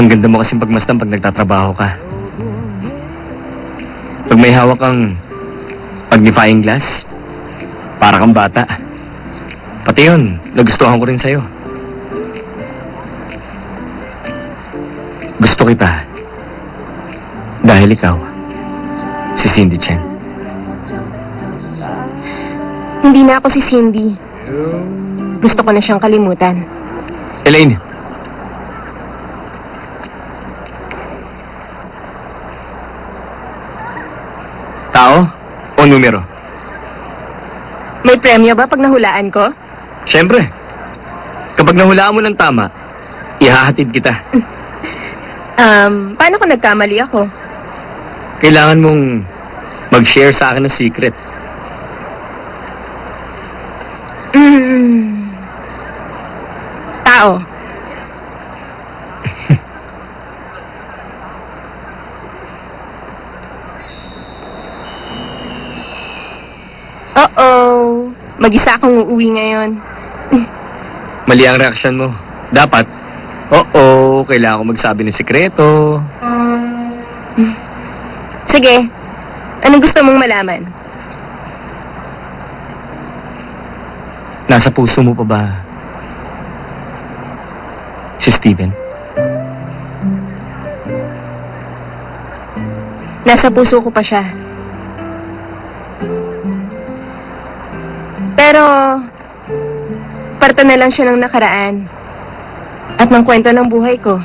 Ang ganda mo kasing pagmasdan pag nagtatrabaho ka. Pag may hawak kang magnifying glass, para kang bata. Pati yun, nagustuhan ko rin sa'yo. Gusto kita. Dahil ikaw, si Cindy Chen. Hindi na ako si Cindy. Gusto ko na siyang kalimutan. Elaine. Tao o numero? May premyo ba pag nahulaan ko? Siyempre. Kapag nahulaan mo ng tama, ihahatid kita. Paano kung nagkamali ako? Kailangan mong mag-share sa akin ng secret. Tao. Uh-oh. Mag-isa akong uuwi ngayon. Mali ang reaksyon mo. Dapat, oo, kailangan ko magsabi ng sikreto. Sige. Anong gusto mong malaman? Nasa puso mo pa ba si Steven? Nasa puso ko pa siya. Pero, parte na lang siya ng nakaraan. At ng kwento ng buhay ko.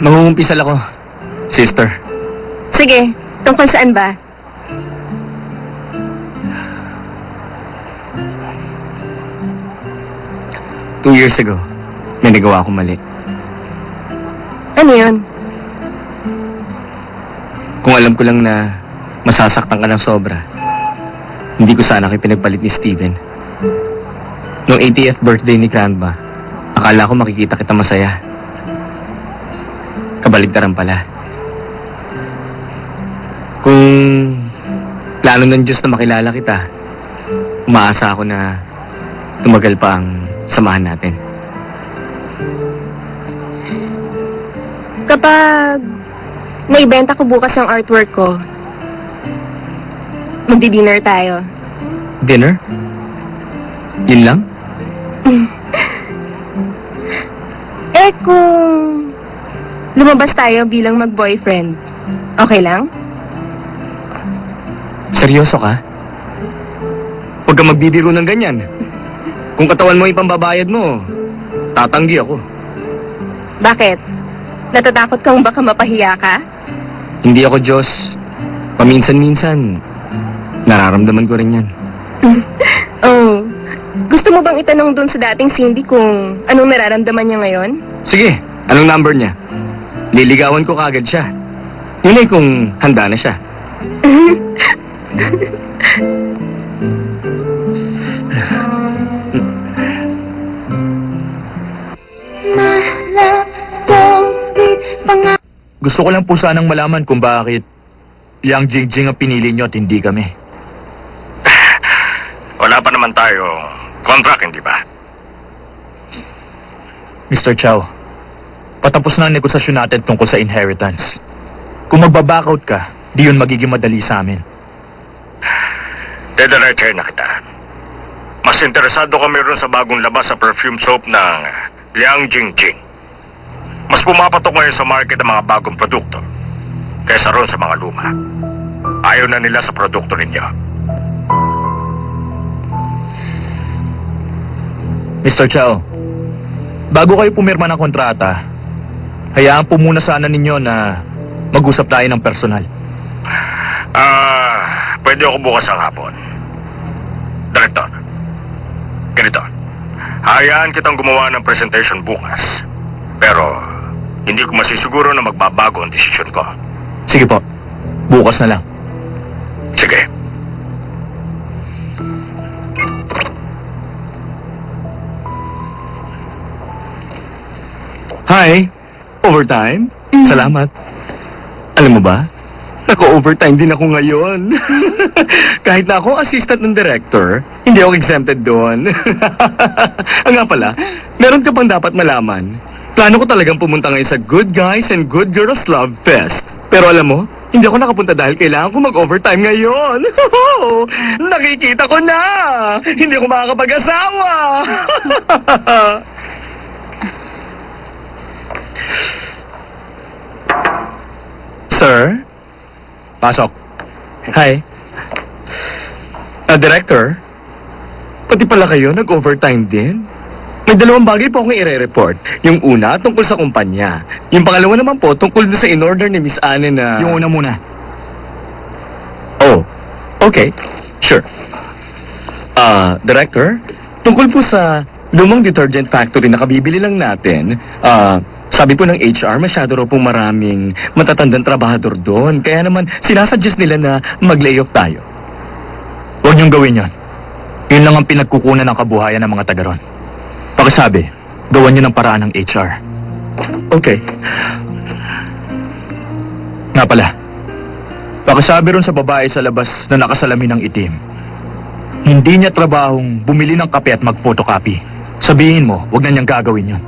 Mangungumpisal ako, sister. Sige, tungkol saan ba? Two years ago, may nagawa akong mali. Ano yun? Kung alam ko lang na masasaktan ka ng sobra, hindi ko sana kayo pinagpalit ni Steven. Noong 80th birthday ni Grandma, akala ko makikita kita masaya. Kabaligtaran pala. Kung plano ng Diyos na makilala kita, umaasa ako na tumagal pa ang samahan natin. Kapag naibenta ko bukas ang artwork ko, magdi-dinner tayo. Dinner? Yun lang? Eh kung lumabas tayo bilang mag-boyfriend, okay lang? Seryoso ka? Huwag ka magbibiro ng ganyan. Kung katawan mo ipambabayad mo, tatanggi ako. Bakit? Natatakot kang baka mapahiya ka? Hindi ako Diyos. Paminsan-minsan, nararamdaman ko rin yan. Oh, gusto mo bang itanong dun sa dating Cindy kung anong nararamdaman niya ngayon? Sige, anong number niya? Liligawan ko kagad siya. Yun ay kung handa na siya. Gusto ko lang po sanang malaman kung bakit Yang Jingjing ang pinili nyo at hindi kami. Wala pa naman tayo contract, hindi ba? Mr. Chow, patapos na ang negosasyon natin tungkol sa inheritance. Kung magbaback-out ka, di yun magiging madali sa amin. Dediretsahin na kita. Mas interesado kami ron sa bagong labas sa perfume soap ng Liang Jingjing. Mas pumapatok ngayon sa market ang mga bagong produkto kaysa ron sa mga luma. Ayaw na nila sa produkto ninyo. Mr. Chow, bago kayo pumirma ng kontrata, hayaan po muna sana ninyo na mag-usap tayo ng personal. Pwede ako bukas ang hapon. Director, ganito. Hayaan kitang gumawa ng presentation bukas. Pero, hindi ko masisiguro na magbabago ang desisyon ko. Sige po, bukas na lang. Sige. Hi! Overtime? Salamat. Alam mo ba, Naka-overtime din ako ngayon. Kahit na ako assistant ng director, hindi ako exempted doon. Nga pala, meron ka pang dapat malaman. Plano ko talagang pumunta ngayon sa Good Guys and Good Girls Love Fest. Pero alam mo, hindi ako nakapunta dahil kailangan ko mag-overtime ngayon. Nakikita ko na! Hindi ako makakapag-asawa! Sir? Pasok. Hi. Director? Pati pala kayo nag-overtime din? May dalawang bagay po akong i-report. Yung una, tungkol sa kumpanya. Yung pangalawa naman po, tungkol doon sa in-order ni Miss Anne na... Yung una muna. Oh, okay. Sure. Director, tungkol po sa lumang detergent factory na kabibili lang natin, sabi po ng HR, masyado raw pong maraming matatandang trabahador doon. Kaya naman, sinasuggest nila na mag-lay off tayo. Huwag niyong gawin yon. Yun lang ang pinagkukunan ng kabuhayan ng mga taga ron. Pakisabi, gawan niyo ng paraan ng HR. Okay. Nga pala, pakisabi ron sa babae sa labas na nakasalamin ng itim. Hindi niya trabahong bumili ng kape at mag-photocopy. Sabihin mo, huwag na niyang gagawin yon.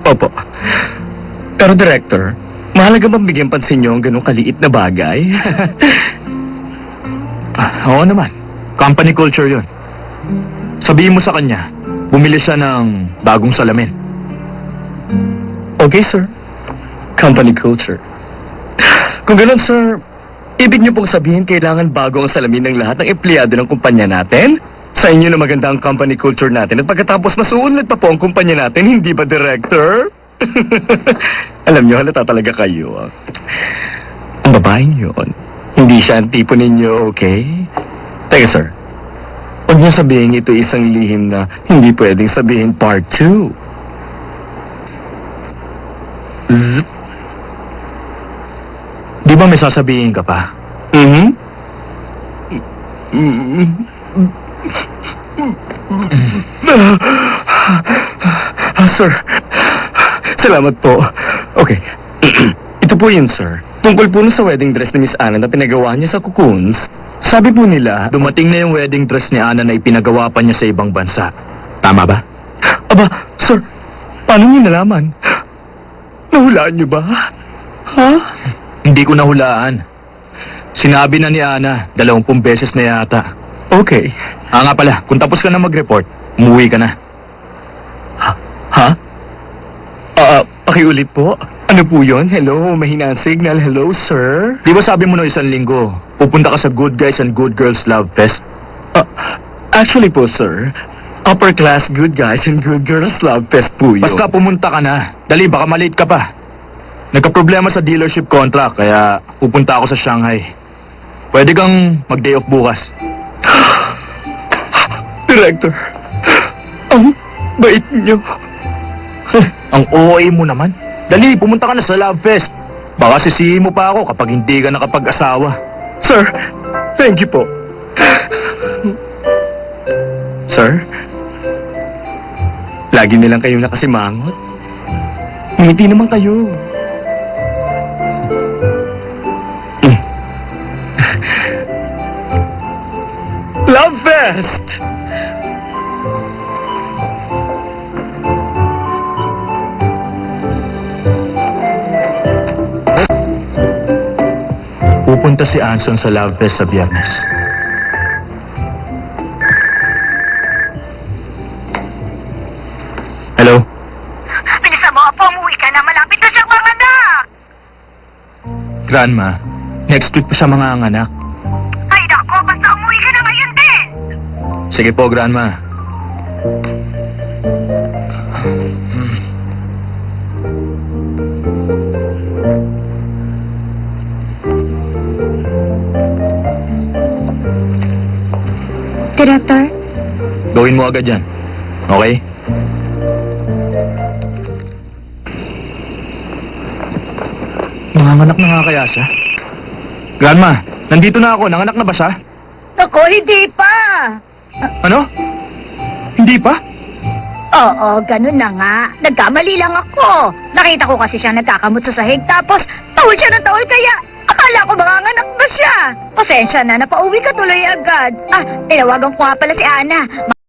Opo. Pero Director, mahalaga bang bigyan pansin niyo ang ganong kaliit na bagay? Oo naman, company culture yon. Sabihin mo sa kanya, bumili siya ng bagong salamin. Okay, sir. Company culture. Kung gano'n, sir, ibig niyo pong sabihin kailangan bago ang salamin ng lahat ng empleyado ng kumpanya natin? Sa inyo na maganda ang company culture natin at pagkatapos masuunlad pa po ang kumpanya natin, hindi ba, Director? Alam niyo, halata talaga kayo. Ang babaeng yun, hindi siya ang tipo ninyo, okay? Teka, sir. Huwag niyo sabihin ito isang lihim na hindi pwedeng sabihin part 2. Zzz. Di ba may sasabihin ka pa? Mhm. Sir, salamat po. Okay. Ito po yun, sir. Tungkol po sa wedding dress ni Miss Anna na pinagawa niya sa Cocoons, sabi po nila, Dumating na yung wedding dress ni Ana na ipinagawa pa niya sa ibang bansa. Tama ba? aba, sir, paano niyo nalaman? Nahulaan niyo ba? Ha? Hindi ko nahulaan. Sinabi na ni Ana, 20 beses na yata. Okay. Nga pala, kung tapos ka na mag-report, umuwi ka na. Ha? Pakiulit po. Ano po yun? Hello, mahina ang signal. Hello, sir? Di ba sabi mo no 1 linggo, pupunta ka sa Good Guys and Good Girls Love Fest? Actually po, sir, upper class good guys and good girls love fest po yun. Basta pumunta ka na. Dali, baka malate ka pa. Nagka-problema sa dealership contract, kaya pupunta ako sa Shanghai. Pwede kang mag-day off bukas. Director, ang bait niyo. Ang OA mo naman. Dali, pumunta ka na sa Love Fest. Baka sisihin mo pa ako kapag hindi ka nakapag-asawa. Sir, thank you po. Sir, lagi nilang kayong nakasimangot. Ngiti naman kayo. Love Fest! Pupunta si Anson sa Love Fest sa Biyernes. Hello? Bilisan mo, Apo, umuwi ka na. Malapit na siyang manganak. Grandma, next week pa siya mga anak. Ay, nako, basta umuwi ka na ngayon din. Sige po, Grandma. Director? Gawin mo agad yan. Okay? Nanganganak na nga kaya siya? Grandma, nandito na ako. Nanganak na ba siya? Nako, hindi pa. Ano? Hindi pa? Oo, ganun na nga. Nagkamali lang ako. Nakita ko kasi siya nagkakamot sa sahig, tapos tahol siya ng tahol, kaya Akala ko manganganak na siya. Pasensya na, napauwi ka tuloy agad. Ah, tinawagan ko nga pala si Ana.